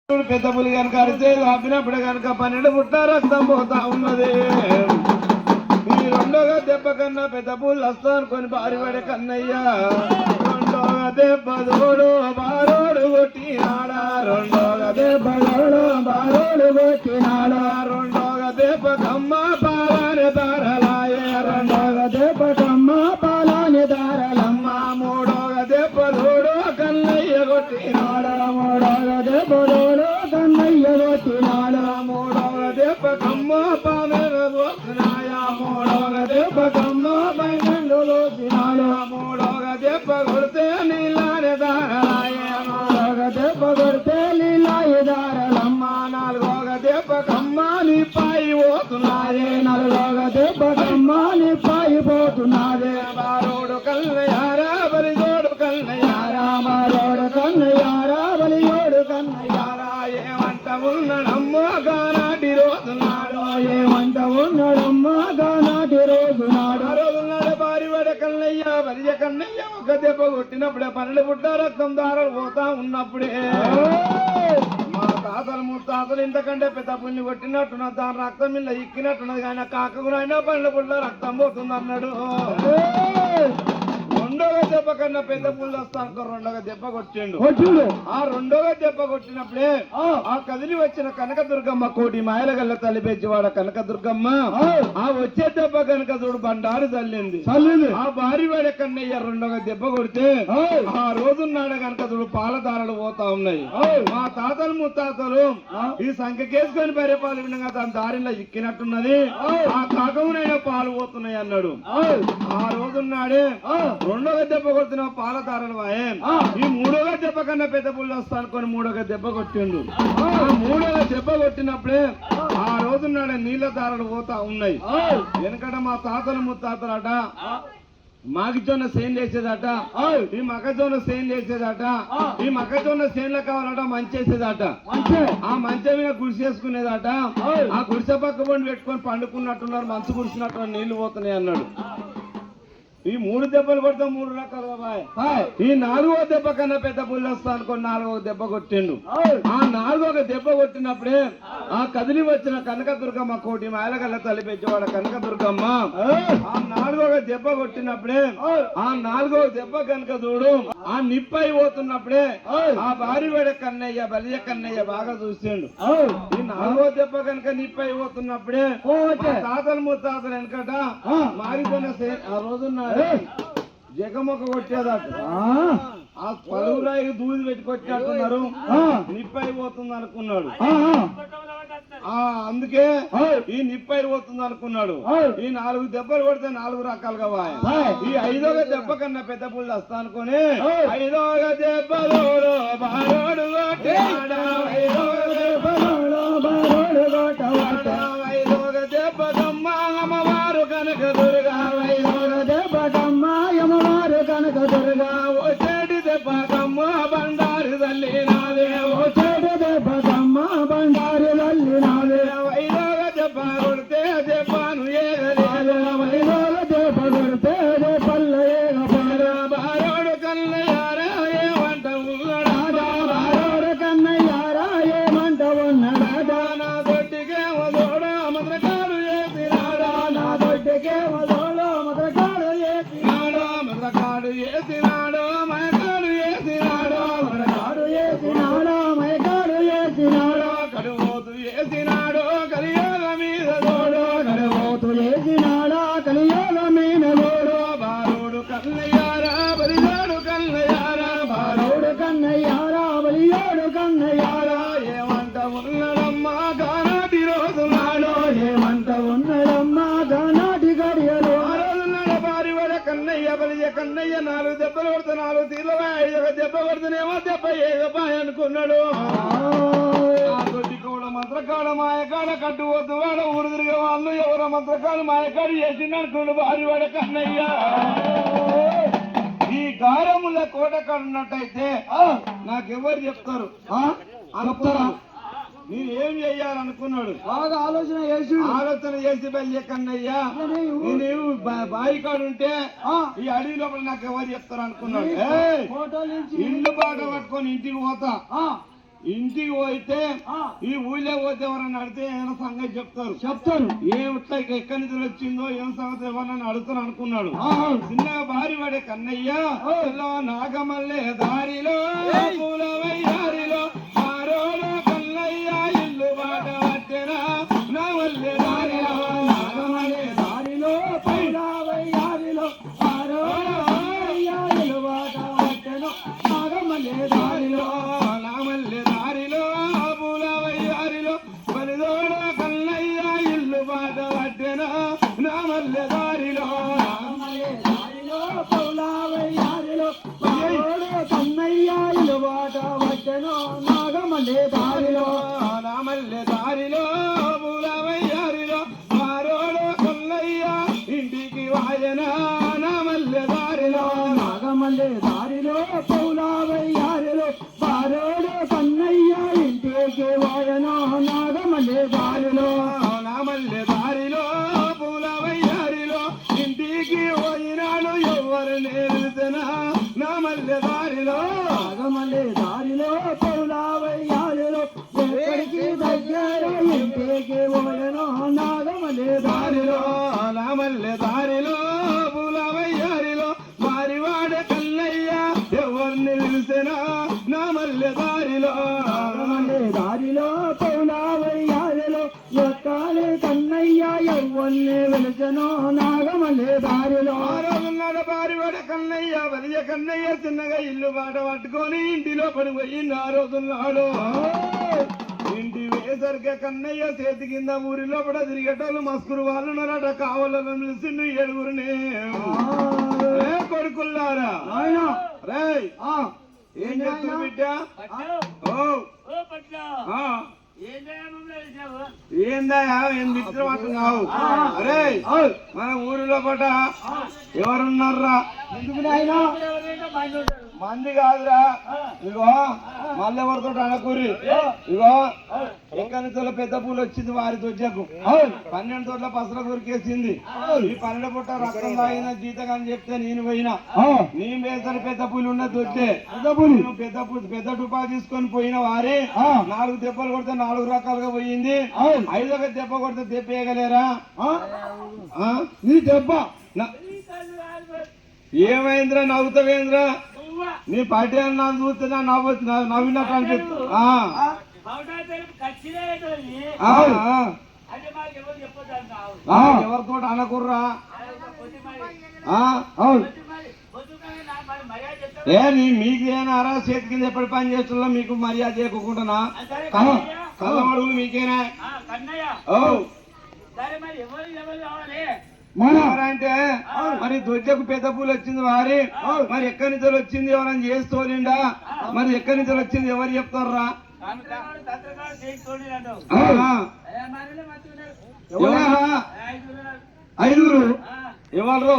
పెద్ద పులి కనుక అరిచే ఆపినప్పుడు కనుక 12 పుట్ల రక్తం పోతా ఉన్నది. ఈ రెండోగా దెబ్బ కన్నా పెద్ద పుల్లు వస్తా అనుకొని బారిపడే కన్నయ్య రెండోగా దెబ్బ తోడు బారోడు కొట్టినాడా, రెండోగా దెబ్బ తోడు బారోడు కొట్టినాడా, రెండోగా దెబ్బ కమ్మ పాలాని దారలాయే, రెండోగా దెబ్బ కమ్మ పాలాని దారలమ్మ, మూడోగా దెబ్బ తోడు కన్నయ్య కొట్టినాడా, మూడోగా దెబ్బ తోడు కన్నయ్య కొట్టినాడా, మూడోగా దెబ్బ కమ్మ పాలన దోస్తున్నాయా, మూడోగా దెబ్బ కమ్మ పైనండు దోసినాడా, మూడోగా దెబ్బ కొడితే నీళ్ళని దారలాయే, మూడోగా దెబ్బ కొడితే నీళ్ళని దారలమ్మ, నాలుగోగా దెబ్బ కమ్మ నీ పై పోతున్నాయే, నాలుగోగా దెబ్బ కమ్మ నీ పై పోతున్నాదే, బారోడు కన్నయ్యారా బలిజోడు కన్నయ్యారా, బారోడు కన్నయ్యారా బలిజోడు కన్నయ్యారా, ఏమంట ఉన్నాడమ్మో గానాటి రోజునాడు, ఏమంట ఉన్నాడమ్మో గానాటి రోజునాడు, రోజునాడు బారివాడ కన్నయ్య బలిజ కన్నయ్య ఒక దెబ్బ కొట్టినప్పుడే 12 పుట్ల రక్తం దారాలు పోతా ఉన్నప్పుడే మా తాతలు ముత్తాతలు ఇంతకంటే పెద్ద పుల్ని కొట్టినట్టున్న దాని రక్తం మీద ఎక్కినట్టున్నది, కానీ కాకకునైనా 12 పుట్ల రక్తం పోతుంది అన్నాడు. రెండోగా దెబ్బ కన్నా పెద్ద పుల్లు వస్తాను రెండోగా దెబ్బ కొట్టిండు. ఆ రెండోగా దెబ్బ కొట్టినప్పుడే ఆ కదిలి వచ్చిన కనకదుర్గమ్మ కోటి మాయలగల్ల తల్లి పెంచివాడ కనకదుర్గమ్మ ఆ వచ్చే దెబ్బ కనుక చూడు బండారు తల్లింది. ఆ భారీవాడ కన్నయ్య రెండోగా దెబ్బ కొడితే ఆ రోజున్నాడ కనుక చూడు పాలధారలు పోతా ఉన్నాయి. మా తాతలు ముత్తాతలు ఈ సంఖ్యకేసుకొని బర్రెపాలు వినగా దాని దారిలో ఎక్కినట్టున్నది, ఆ కాకమునైనా పాలు పోతున్నాయి అన్నాడు. ఆ రోజున్నాడే రెండోగా దెబ్బ కొడుతున్న పాలధారలు వాయే, ఈ మూడోగా దెబ్బ కన్నా పెద్ద పుల్లు వస్తా అనుకొని మూడోగా దెబ్బ కొట్టిండు. ఆ మూడోగా దెబ్బ కొట్టినప్పుడే ఆ రోజున్నాడే నీళ్ళ దారలు పోతా ఉన్నాయి. వెనకట మా తాతలు ముత్తాతలట మాగిజొన్న సేన్లు వేసేదట, ఈ మొక్కజొన్న సేన్లు వేసేదట, ఈ మొక్కజొన్న సేన్లు కావాలట మంచేసేదట, ఆ మంచం మీద గుడిసె వేసుకునేదట, ఆ గుడిసె పక్క బండి పెట్టుకొని పండుకున్నట్టున్నారు, మంచు కురిసినట్టు నీళ్లు పోతున్నాయి అన్నాడు. ఈ 3 దెబ్బలు కొడితే 3 రకాలుగా బాయ్. ఈ 4వ దెబ్బ కన్నా పెద్ద పుల్లు వస్తా అనుకో 4వ దెబ్బ కొట్టిండు. ఆ 4వ దెబ్బ కొట్టినప్పుడే ఆ కదిలి వచ్చిన కనకదుర్గమ్మ కోటి మాయలగల్ల తల్లి పెంచేవాడ కనకదుర్గమ్మ ఆ 4వ దెబ్బ కొట్టినప్పుడే ఆ 4వ దెబ్బ కనుక చూడు ఆ నిప్పై పోతున్నప్పుడే ఆ భారీవాడ కన్నయ్య బలియ కన్నయ్య బాగా చూసిండు. ఈ 4వ దెబ్బ కనుక నిప్పై పోతున్నప్పుడే తాతలు ముత్తాతలు వెనకట మారిపోయిన ఆ రోజున్న జగమొక్క కొట్టేదట, ఆ పలువురాయి దూది పెట్టి కొట్టేట్టున్నారు, నిప్పై పోతుంది అనుకున్నాడు. అందుకే ఈ నిప్పై పోతుంది అనుకున్నాడు. ఈ 4 దెబ్బలు కొడితే 4 రకాలుగా వాయ. ఈ 5వ దెబ్బ కన్నా పెద్ద పుల్లు వస్తా అనుకుని 5వ దెబ్బలో బారోడు కొట్టాడా, 5వ దెబ్బ కమ్మ అమ్మవారు కనుక దుర్గా, 5వ దెబ్బ కమ్మ అమ్మవారు కనుక దుర్గా, వచ్చేటి దెబ్బ కమ్మ బండారి తల్లి నాదే, వచ్చేటి దెబ్బ కమ్మ బండారి తల్లి నాదే, 5వ దెబ్బ కొడితే దెబ్బను ఏగలేదు, 5వ దెబ్బ కొడితే దెబ్బలు ఏగలేదు, బారోడు కన్నయ్యారా ఏమంట ఉన్నాడా, బారోడు కన్నయ్యారా ఏమంట ఉన్నాడా, నా దొడ్డికేమో దోడ మద్రకాడు ఏసినాడా, నా దొడ్డికేమో దోడ మద్రకాడు ఏసినాడా, మద్రకాడు ఏసినాడు మయకాడు ఏసినాడు, మద్రకాడు ఏసినాడు మయకాడు ఏసినాడు, కడుమోతు ఏసినాడు కలియోగ మీద దోడు, కడుమోతు ఏసినాడా కలియోగ మీద దోడు, బారోడు కన్నయ్యారా బలిజోడు కన్నయ్యారా, బారోడు కన్నయ్యారా బలియోడు కన్నయ్యారా, ఏమంట ఉన్నడమ్మా గానాటి రోజునాడు, ఏమంట ఉన్నడమ్మా గానాటి గడియలు, ఆ రోజున్నాడు బారివాడ కన్నయ్య బలిజ కన్నయ్య 4 దెబ్బలు కొడితే 4 తీర్లవా, 5వ దెబ్బ కొడితేనేమో దెబ్బ ఏగపాయ అనుకున్నాడు. కూడా మంత్రకాడ మాయకాడ కట్టుపోతు వాడ ఊరు తిరిగే వాళ్ళు ఎవరో మంత్రకాడు మాయకాడు చేసిండు అనుకున్నాడు బారివాడ కన్నయ్య. ఈ గారముల కోట కడున్నట్టయితే నాకెవరు చెప్తారు అనుకున్నాడు. నేను ఏం చెయ్యాలనుకున్నాడు బాగా ఆలోచన చేసి బలి కన్నయ్యా, నేను బావి కాడుంటే ఈ అడవి లోపల నాకు ఎవరు చెప్తారు అనుకున్నాడు. ఇల్లు బాగా పట్టుకొని ఇంటికి పోతా, ఇంటికి పోతే ఈ ఊళ్ళో పోతే ఎవరన్నా అడితే ఏమైనా సంగతి చెప్తారు ఏమిట్లా ఎక్కడి నుంచి వచ్చిందో ఏం సంగతి ఎవరన్నా అడుగుతాను అనుకున్నాడు. చిన్నగా భారీ పడే కన్నయ్య నాగమల్లే దారిలో పూలవయ్యారిలో ఆరోలో కన్నయ్య ఇల్లు బాట పట్టెనా నా వల్లే దారిలో నాగమల్లే దారిలో పూలవయ్యారిలో ఆరోలో కన్నయ్య ఇల్లు బాట పట్టెను నాగమల్లే దారిలో నామల్లే దారిలో పూలవయ్యారిలో బలిదోడ కన్నయ్య ఇల్లు బాట పట్టెనా నామల్లే దారిలో పూలవయ్యారిలో కన్నయ్య ఇల్లు బాట పట్టెను నాగమల్లే దారిలో నామల్లే దారిలో పూలవయ్యారిలో మారోడు కన్నయ్య ఇంటికి వాయనా నామల్లే దారిలో నాగమల్లే దారిలో పూలవయ్యారిలో మారోడు కన్నయ్య ఇంటికి వాయనా నాగమల్లే దారిలో నామల్లే దారిలో పూలవయ్యారిలో ఇంటికి పోయినాడు ఎవరు నేర్చునా నామల్లే దారిలో నాగమల్లే దారిలో పూలవయ్యారిలో ఎక్కడికి దగ్గర ఇంటికి పోయను నాగమల్లే దారిలో నామల్లే దారిలో పూలవయ్యారిలో మారివాడ కన్నయ్య ఎవరిని పిలిచినా నామల్లే దారిలో నాగమల్లే దారిలో పూలవయ్యారిలో ఎక్కాలి కన్నయ్య ఎవరిని పిలిచను నాగమల్లే దారిలో రోజున్నాడు భారీవాడ కన్నయ్య వలియ కన్నయ్య చిన్నగా ఇల్లు బాట పట్టుకొని ఇంటిలో పడిపోయింది. ఆ రోజున్నాడు ఇంటి వేసరికే కన్నయ్య చేతి కింద ఊరిలో పడ తిరిగేటోళ్ళు మస్కురు వాళ్ళు ఉన్నారట కావాలని పిలిచిండు ఏడుగురిని. కొడుకుల్లారా రే ఏం చేస్తున్నారు బిడ్డ? ఏందయ్యా ఏం మిత్రం అంటున్నావు? అరే మన ఊరిలో పట ఎవరున్నారా? మంది కాదురా. ఇగో మళ్ళీ ఎవరితో అనకూరి. ఇగో ఎక్కడి తోట పెద్ద పూలు వచ్చింది వారి దొజ్జకు 12 తోట్ల పసల కొరికేసింది. ఈ 12 పుట్ట రక్తం తాగిన జీతగాని చెప్తే నేను పోయినా నేను వేసరి పెద్ద పూలు ఉన్న దొజ్జే పెద్ద టుపా తీసుకొని పోయిన వారి 4 దెబ్బలు కొడితే 4 రకాలుగా పోయింది. 5వ దెబ్బ కొడితే దెబ్బ వేయగలేరా? నీ దెబ్బ ఏమైందిరా? నవ్వుతావేంద్రా? నీ పార్టీ నాకు చూస్తున్నా నవ్వినట్టు అనిపిస్తుంది. ఎవరితో అనకుర్రా? మీకు ఏనారా చేతి కింద ఎప్పటి పని చేస్తున్నా మీకు మర్యాద చేయకుండానా? కళ్ళమడుగులు మీకేనా? అంటే మరి దొడ్డకు పెద్ద పూలు వచ్చింది వారి మరి ఎక్కడి నుంచి వచ్చింది ఎవరైనా చేస్తోండా? మరి ఎక్కడి నుంచి వచ్చింది ఎవరు చెప్తారా? 5 ఎవరు?